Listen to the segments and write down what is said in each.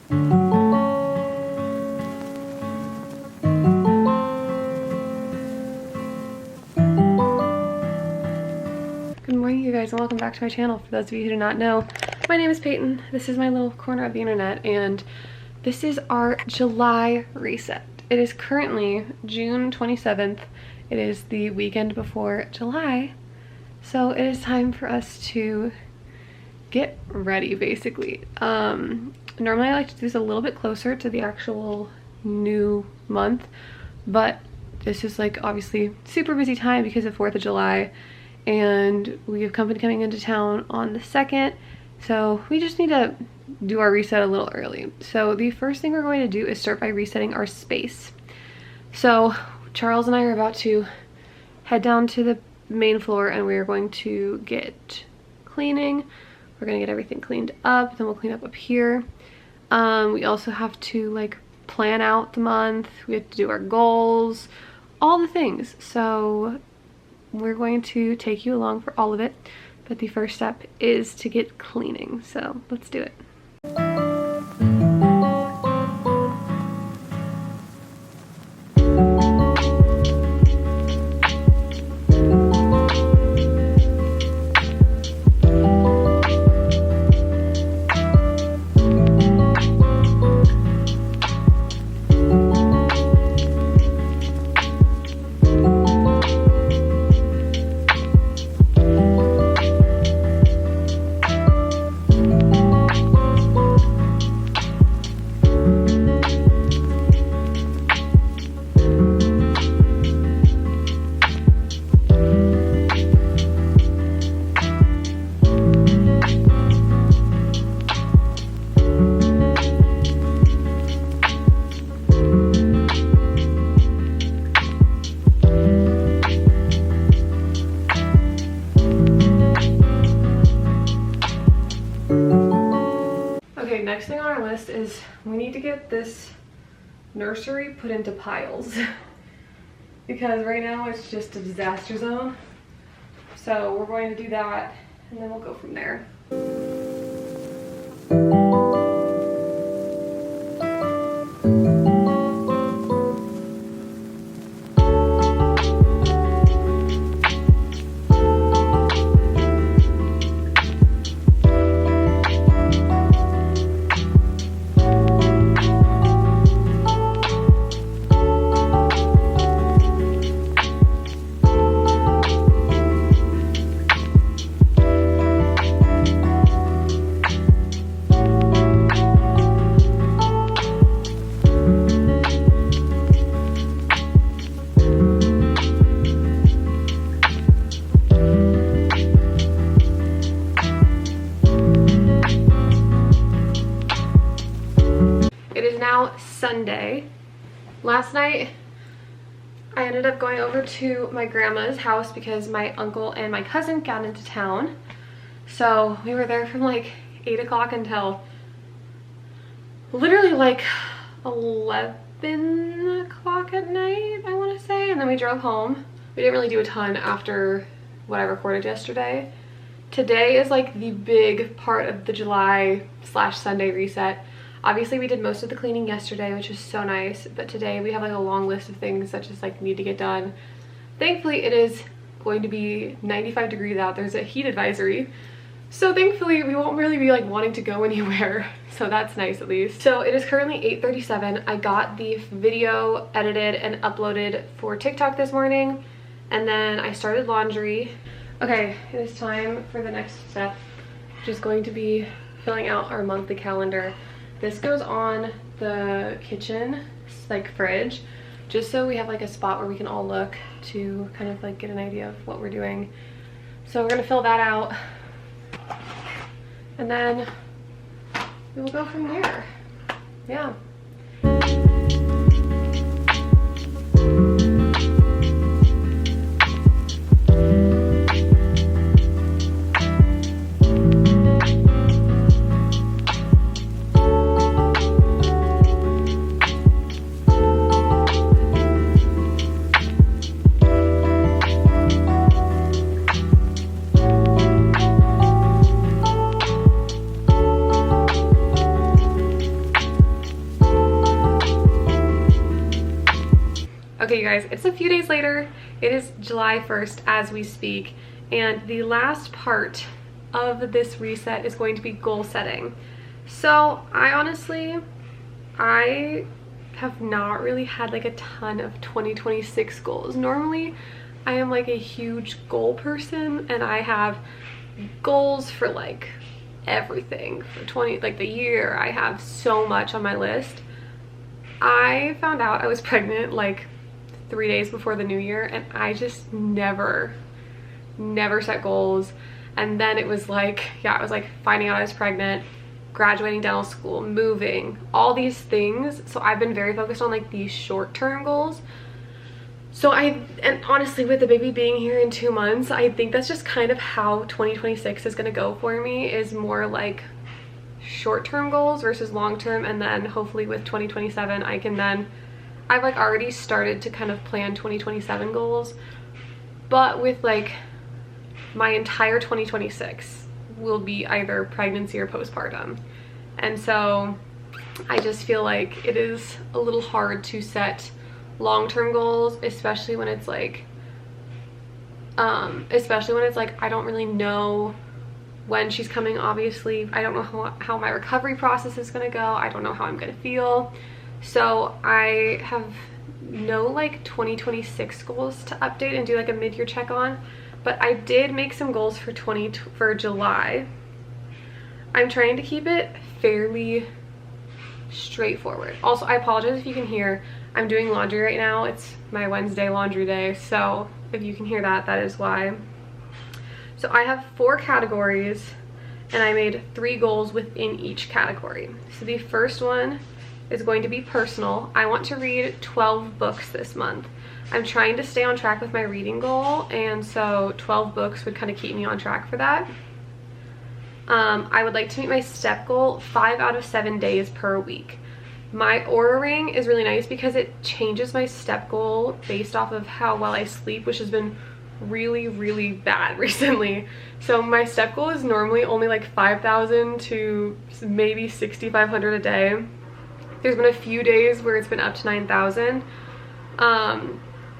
Good morning, you guys, and welcome back to my channel. For those of you who do not know, my name is Peyton. This is my little corner of the internet, and this is our July reset. It is currently June 27th. It is the weekend before July, so it is time for us to get ready, basically. Normally I like to do this a little bit closer to the actual new month, but this is like obviously super busy time because of 4th of July, and we have company coming into town on the 2nd, so we just need to do our reset a little early. So the first thing we're going to do is start by resetting our space. So Charles and I are about to head down to the main floor, and we are going to get cleaning. We're gonna get everything cleaned up, then we'll clean up here. We also have to like plan out the month. We have to do our goals, all the things. So we're going to take you along for all of it, but the first step is to get cleaning. So let's do it. Okay, next thing on our list is we need to get this nursery put into piles because right now it's just a disaster zone. So we're going to do that, and then we'll go from there. Sunday. Last night I ended up going over to my grandma's house because my uncle and my cousin got into town. So we were there from like 8 o'clock until literally like 11 o'clock at night, I want to say, and then we drove home. We didn't really do a ton after what I recorded yesterday. Today is like the big part of the July/Sunday reset. Obviously we did most of the cleaning yesterday, which is so nice, but today we have like a long list of things that just like need to get done. Thankfully it is going to be 95 degrees out. There's a heat advisory, so thankfully we won't really be like wanting to go anywhere, so that's nice at least. So it is currently 8:37. I got the video edited and uploaded for TikTok this morning, and then I started laundry. Okay, it is time for the next step, which is going to be filling out our monthly calendar. This goes on the kitchen, like fridge, just so we have like a spot where we can all look to kind of like get an idea of what we're doing. So we're gonna fill that out, and then we will go from there. Yeah. Okay, you guys, it's a few days later. It is July 1st as we speak, and the last part of this reset is going to be goal setting. So I have not really had like a ton of 2026 goals. Normally I am like a huge goal person, and I have goals for like everything for like the year. I have so much on my list. I found out I was pregnant like 3 days before the new year, and I just never set goals. And then it was like, yeah, I was like finding out I was pregnant, graduating dental school, moving, all these things. So I've been very focused on like these short-term goals. So and honestly, with the baby being here in 2 months, I think that's just kind of how 2026 is gonna go for me, is more like short-term goals versus long-term. And then hopefully with 2027, I've like already started to kind of plan 2027 goals, but with like my entire 2026 will be either pregnancy or postpartum. And so I just feel like it is a little hard to set long-term goals, especially when it's like I don't really know when she's coming. Obviously I don't know how my recovery process is gonna go. I don't know how I'm gonna feel. So I have no like 2026 goals to update and do like a mid-year check on, but I did make some goals for July. I'm trying to keep it fairly straightforward. Also, I apologize if you can hear, I'm doing laundry right now. It's my Wednesday laundry day, so if you can hear that, that is why. So I have 4 categories, and I made 3 goals within each category. So the first one is going to be personal. I want to read 12 books this month. I'm trying to stay on track with my reading goal, and so 12 books would kind of keep me on track for that. I would like to meet my step goal 5 out of 7 days per week. My Oura Ring is really nice because it changes my step goal based off of how well I sleep, which has been really bad recently. So my step goal is normally only like 5,000 to maybe 6,500 a day. There's been a few days where it's been up to 9,000.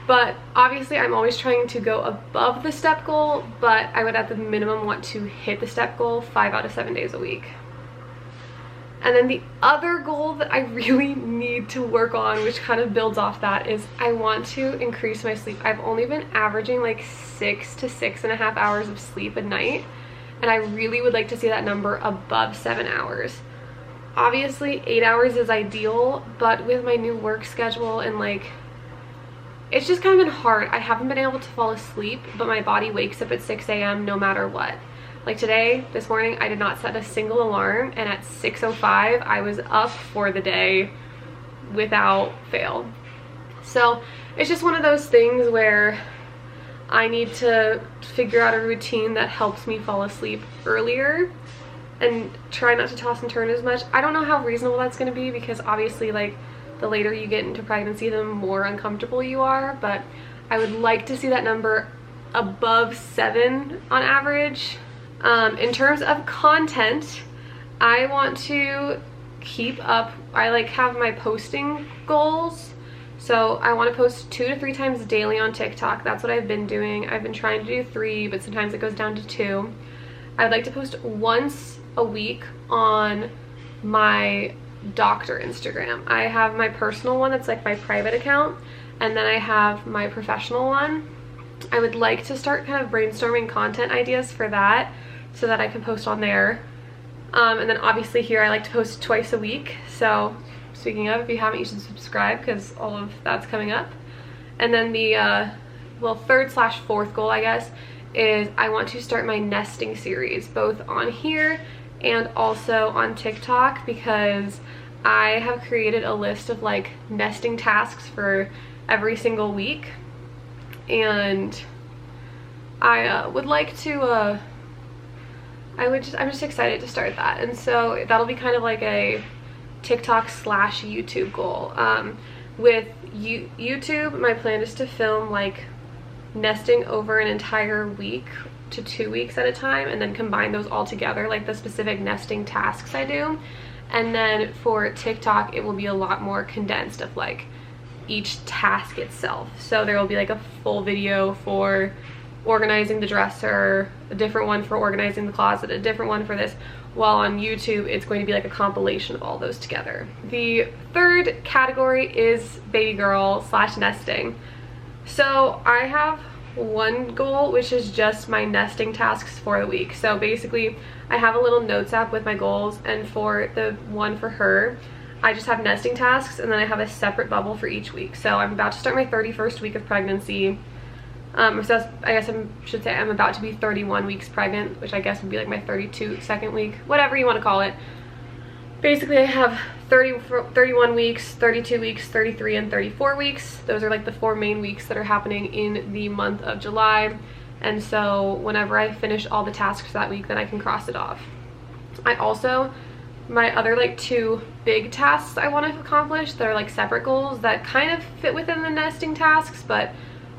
But obviously I'm always trying to go above the step goal, but I would at the minimum want to hit the step goal 5 out of 7 days a week. And then the other goal that I really need to work on, which kind of builds off that, is I want to increase my sleep. I've only been averaging like 6 to 6.5 hours of sleep a night, and I really would like to see that number above 7 hours. Obviously 8 hours is ideal, but with my new work schedule and like, it's just kind of been hard. I haven't been able to fall asleep, but my body wakes up at 6 a.m. no matter what. Like this morning, I did not set a single alarm, and at 6:05, I was up for the day without fail. So it's just one of those things where I need to figure out a routine that helps me fall asleep earlier and try not to toss and turn as much. I don't know how reasonable that's going to be, because obviously like the later you get into pregnancy, the more uncomfortable you are, but I would like to see that number above 7 on average. In terms of content, I want to keep up, I like have my posting goals. So I want to post 2 to 3 times daily on TikTok. That's what I've been doing. I've been trying to do 3, but sometimes it goes down to 2. I would like to post once a week on my doctor Instagram. I have my personal one that's like my private account, and then I have my professional one. I would like to start kind of brainstorming content ideas for that so that I can post on there. And then obviously here I like to post twice a week. So speaking of, if you haven't, you should subscribe because all of that's coming up. And then the third/4th goal, I guess, is I want to start my nesting series both on here and also on TikTok, because I have created a list of like nesting tasks for every single week, and I would like to I'm just excited to start that. And so that'll be kind of like a TikTok/YouTube goal. With YouTube, my plan is to film like nesting over an entire week to 2 weeks at a time, and then combine those all together, like the specific nesting tasks I do. And then for TikTok, it will be a lot more condensed of like each task itself. So there will be like a full video for organizing the dresser, a different one for organizing the closet, a different one for this, while on YouTube it's going to be like a compilation of all those together. The third category is baby girl / nesting. So I have one goal, which is just my nesting tasks for the week. So basically I have a little notes app with my goals, and for the one for her, I just have nesting tasks, and then I have a separate bubble for each week. So I'm about to start my 31st week of pregnancy. So I guess I should say I'm about to be 31 weeks pregnant, which I guess would be like my 32nd week, whatever you want to call it. Basically, I have 31 weeks, 32 weeks, 33, and 34 weeks. Those are like the 4 main weeks that are happening in the month of July. And so whenever I finish all the tasks that week, then I can cross it off. I also, my other like 2 big tasks I want to accomplish that are like separate goals that kind of fit within the nesting tasks, but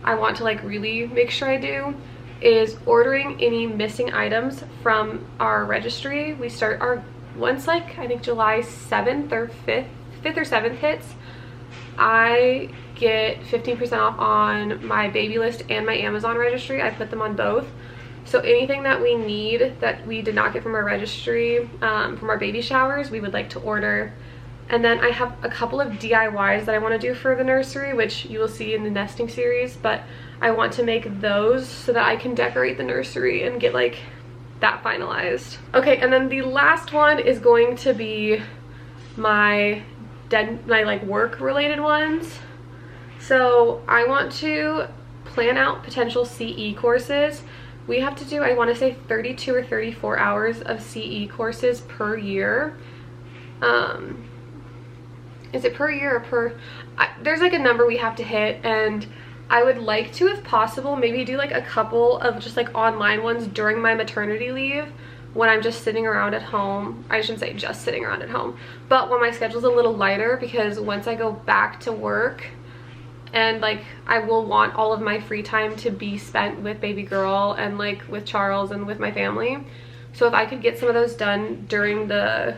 I want to like really make sure I do, is ordering any missing items from our registry. We start our, once like I think July 7th or 5th or 7th hits, I get 15% off on my baby list and my Amazon registry. I put them on both. So anything that we need that we did not get from our registry, from our baby showers, we would like to order. And then I have a couple of DIYs that I want to do for the nursery, which you will see in the nesting series, but I want to make those so that I can decorate the nursery and get like that finalized. Okay, and then the last one is going to be my like work related ones. So I want to plan out potential CE courses. We have to do, I want to say 32 or 34 hours of CE courses per year. Is it per year or per, there's like a number we have to hit, and I would like to, if possible, maybe do like a couple of just like online ones during my maternity leave when I'm just sitting around at home. I shouldn't say just sitting around at home, but when my schedule's a little lighter, because once I go back to work, and like I will want all of my free time to be spent with baby girl and like with Charles and with my family. So if I could get some of those done during the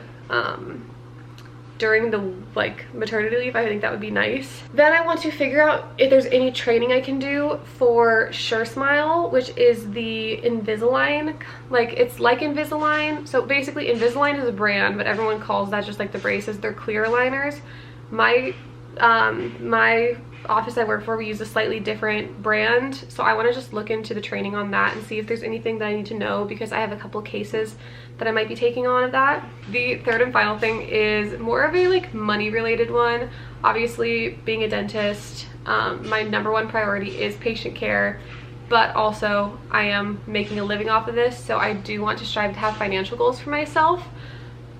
like maternity leave, I think that would be nice. Then I want to figure out if there's any training I can do for Sure Smile, which is the Invisalign. Like, it's like Invisalign. So basically Invisalign is a brand, but everyone calls that just like the braces. They're clear aligners. My office I work for, we use a slightly different brand, so I want to just look into the training on that and see if there's anything that I need to know, because I have a couple cases that I might be taking on of that. The third and final thing is more of a like money related one. Obviously, being a dentist, my #1 priority is patient care, but also I am making a living off of this, so I do want to strive to have financial goals for myself.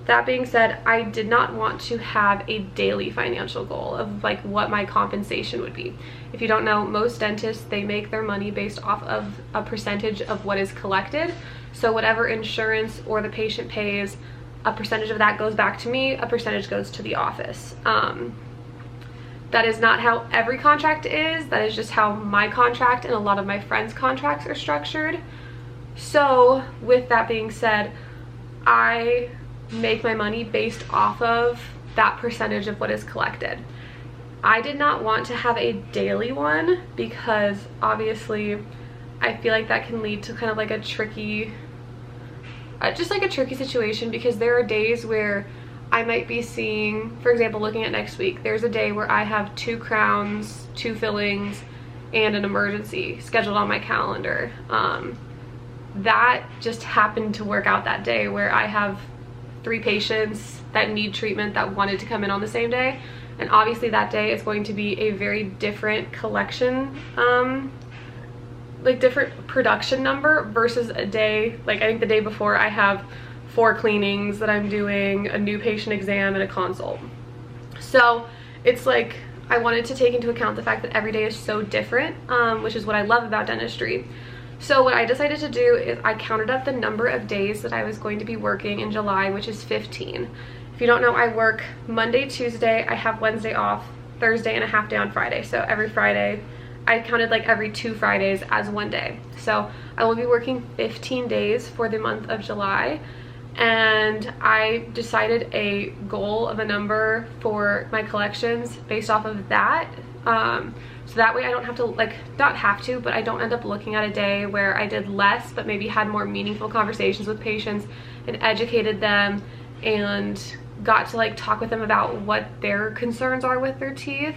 That being said, I did not want to have a daily financial goal of like what my compensation would be. If you don't know, most dentists, they make their money based off of a percentage of what is collected. So whatever insurance or the patient pays, a percentage of that goes back to me, a percentage goes to the office. That is not how every contract is. That is just how my contract and a lot of my friends' contracts are structured. So with that being said, I make my money based off of that percentage of what is collected. I did not want to have a daily one because obviously I feel like that can lead to kind of like a tricky, just like a tricky situation, because there are days where I might be seeing, for example, looking at next week, there's a day where I have 2 crowns, 2 fillings, and an emergency scheduled on my calendar. That just happened to work out that day where I have 3 patients that need treatment that wanted to come in on the same day, and obviously that day is going to be a very different collection, like different production number versus a day, like I think the day before I have 4 cleanings that I'm doing, a new patient exam, and a consult. So it's like I wanted to take into account the fact that every day is so different, which is what I love about dentistry. So what I decided to do is I counted up the number of days that I was going to be working in July, which is 15. If you don't know, I work Monday, Tuesday, I have Wednesday off, Thursday, and a half day on Friday. So every Friday, I counted like every 2 Fridays as 1 day. So I will be working 15 days for the month of July. And I decided a goal of a number for my collections based off of that. So that way I don't have to, like, not have to, but I don't end up looking at a day where I did less but maybe had more meaningful conversations with patients and educated them and got to like talk with them about what their concerns are with their teeth.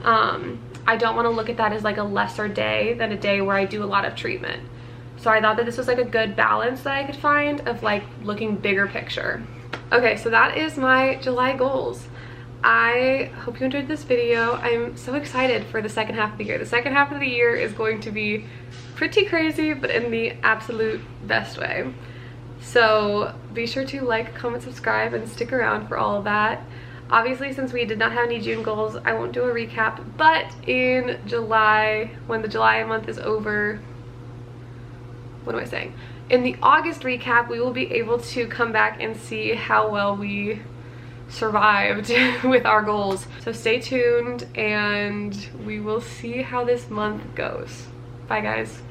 I don't want to look at that as like a lesser day than a day where I do a lot of treatment. So I thought that this was like a good balance that I could find of like looking bigger picture. Okay, so that is my July goals. I hope you enjoyed this video. I'm so excited for the second half of the year. The second half of the year is going to be pretty crazy, but in the absolute best way. So be sure to like, comment, subscribe, and stick around for all of that. Obviously, since we did not have any June goals, I won't do a recap, but in July, when the July month is over, what am I saying? In the August recap, we will be able to come back and see how well we survived with our goals. So stay tuned and we will see how this month goes. Bye guys.